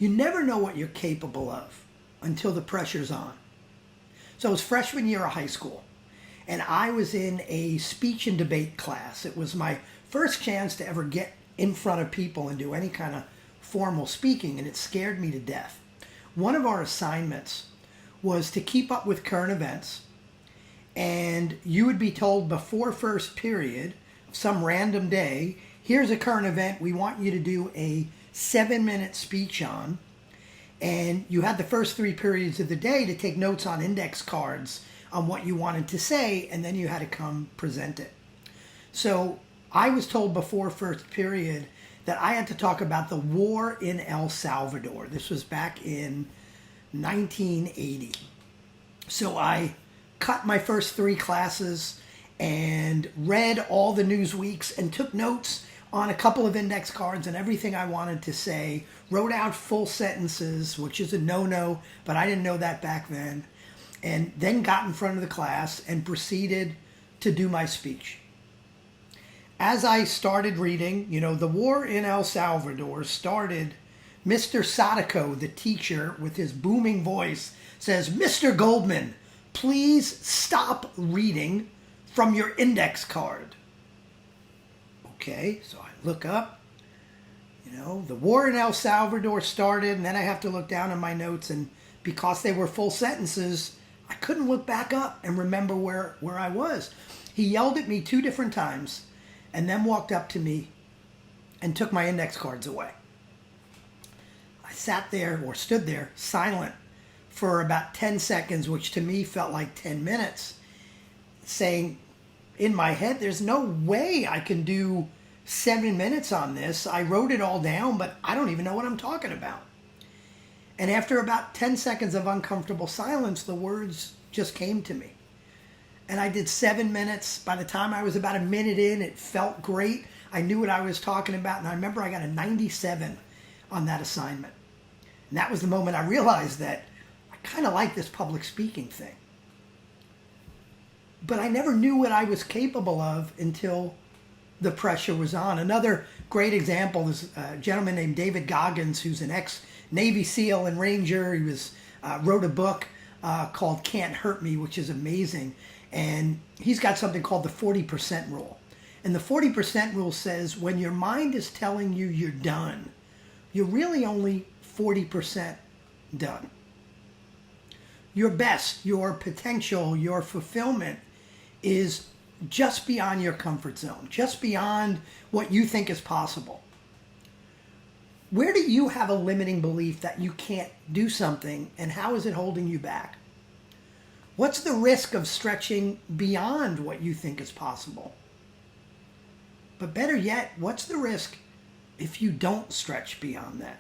You never know what you're capable of until the pressure's on. So it was freshman year of high school, and I was in a speech and debate class. It was my first chance to ever get in front of people and do any kind of formal speaking, and it scared me to death. One of our assignments was to keep up with current events, and you would be told before first period, some random day, here's a current event we want you to do a 7-minute speech on, and you had the first 3 periods of the day to take notes on index cards on what you wanted to say, and then you had to come present it. So I was told before first period that I had to talk about the war in El Salvador. This was back in 1980. So I cut my first 3 classes and read all the news weeks and took notes on a couple of index cards and everything I wanted to say, wrote out full sentences, which is a no-no, but I didn't know that back then, and then got in front of the class and proceeded to do my speech. As I started reading, the war in El Salvador started, Mr. Sadako, the teacher, with his booming voice, says, "Mr. Goldman, please stop reading from your index card." Okay, so I look up, the war in El Salvador started, and then I have to look down at my notes, and because they were full sentences, I couldn't look back up and remember where I was. He yelled at me 2 different times, and then walked up to me and took my index cards away. I stood there silent for about 10 seconds, which to me felt like 10 minutes, saying in my head, there's no way I can do 7 minutes on this. I wrote it all down, but I don't even know what I'm talking about. And after about 10 seconds of uncomfortable silence, the words just came to me. And I did 7 minutes. By the time I was about a minute in, it felt great. I knew what I was talking about. And I remember I got a 97 on that assignment. And that was the moment I realized that I kind of like this public speaking thing. But I never knew what I was capable of until the pressure was on. Another great example is a gentleman named David Goggins, who's an ex-Navy SEAL and Ranger. He wrote a book called Can't Hurt Me, which is amazing. And he's got something called the 40% rule. And the 40% rule says when your mind is telling you you're done, you're really only 40% done. Your best, your potential, your fulfillment is just beyond your comfort zone, just beyond what you think is possible. Where do you have a limiting belief that you can't do something, and how is it holding you back? What's the risk of stretching beyond what you think is possible? But better yet, what's the risk if you don't stretch beyond that?